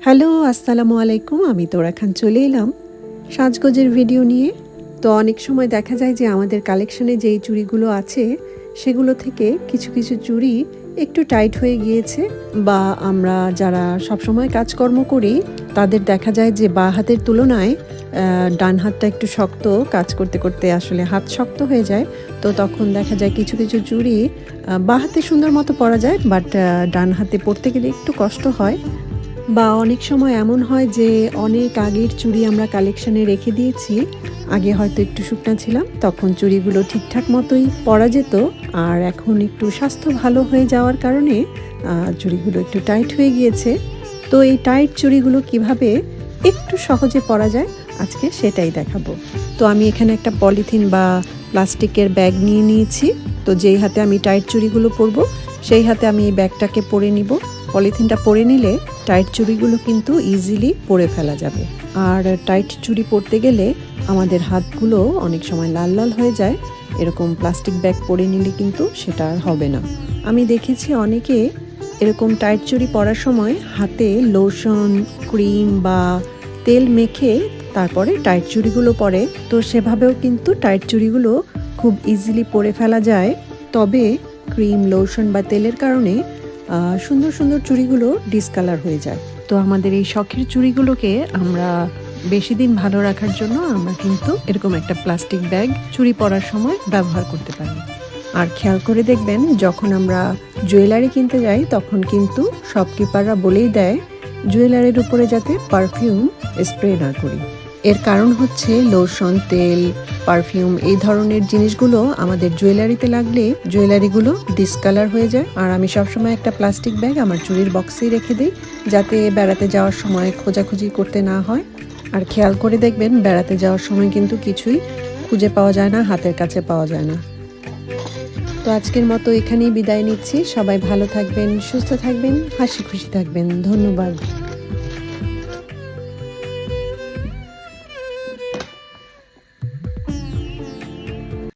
Hello, আসসালামু আলাইকুম। আমি তোরা খান চলে এলাম সাজগোজের ভিডিও নিয়ে। তো অনেক সময় দেখা যায় যে আমাদের কালেকশনে যেই চুড়িগুলো আছে সেগুলো থেকে কিছু কিছু চুড়ি একটু টাইট হয়ে গিয়েছে, বা আমরা যারা সবসময় কাজকর্ম করি তাদের দেখা যায় যে বাঁ হাতের তুলনায় ডান হাতটা একটু শক্ত, কাজ করতে করতে আসলে হাত শক্ত হয়ে যায়। তো তখন দেখা যায় কিছু কিছু চুড়ি বাঁ হাতে সুন্দর মতো পরা যায়, বাট ডান হাতে পরতে গেলে একটু কষ্ট হয়। বা অনেক সময় এমন হয় যে অনেক আগের চুড়ি আমরা কালেকশনে রেখে দিয়েছি, আগে হয়তো একটু শুকনা ছিলাম, তখন চুড়িগুলো ঠিকঠাক মতোই পরা যেত, আর এখন একটু স্বাস্থ্য ভালো হয়ে যাওয়ার কারণে চুড়িগুলো একটু টাইট হয়ে গিয়েছে। তো এই টাইট চুড়িগুলো কিভাবে একটু সহজে পরা যায় আজকে সেটাই দেখাবো। তো আমি এখানে একটা পলিথিন বা প্লাস্টিকের ব্যাগ নিয়ে নিয়েছি। তো যেই হাতে আমি টাইট চুড়িগুলো পরবো সেই হাতে আমি এই ব্যাগটাকে পরে নিব। পলিথিনটা পরে নিলে টাইট চুড়িগুলো কিন্তু ইজিলি পরে ফেলা যাবে। আর টাইট চুড়ি পরতে গেলে আমাদের হাতগুলো অনেক সময় লাল লাল হয়ে যায়, এরকম প্লাস্টিক ব্যাগ পরে নিলে কিন্তু সেটা আর হবে না। আমি দেখেছি অনেকে এরকম টাইট চুড়ি পরার সময় হাতে লোশন, ক্রিম বা তেল মেখে তারপরে টাইট চুড়িগুলো পরে। তো সেভাবেও কিন্তু টাইট চুড়িগুলো খুব ইজিলি পরে ফেলা যায়। তবে ক্রিম, লোশন বা তেলের কারণে সুন্দর সুন্দর চুড়িগুলো ডিসকালার হয়ে যায়। তো আমাদের এই শখের চুড়িগুলোকে আমরা বেশি দিন ভালো রাখার জন্য আমরা কিন্তু এরকম একটা প্লাস্টিক ব্যাগ চুড়ি পরার সময় ব্যবহার করতে পারি। আর খেয়াল করে দেখবেন, যখন আমরা জুয়েলারি কিনতে যাই তখন কিন্তু শপকিপাররা বলেই দেয় জুয়েলারির উপরে যাতে পারফিউম স্প্রে না করি। এর কারণ হচ্ছে লোশন, তেল, পারফিউম এই ধরনের জিনিসগুলো আমাদের জুয়েলারিতে লাগলে জুয়েলারিগুলো ডিসকালার হয়ে যায়। আর আমি সবসময় একটা প্লাস্টিক ব্যাগ আমার চুড়ির বক্সেই রেখে দিই, যাতে বেড়াতে যাওয়ার সময় খোঁজাখুঁজি করতে না হয়। আর খেয়াল করে দেখবেন, বেড়াতে যাওয়ার সময় কিন্তু কিছুই খুঁজে পাওয়া যায় না, হাতের কাছে পাওয়া যায় না। তো আজকের মতো এখানেই বিদায় নিচ্ছি। সবাই ভালো থাকবেন, সুস্থ থাকবেন, হাসি খুশি থাকবেন। ধন্যবাদ।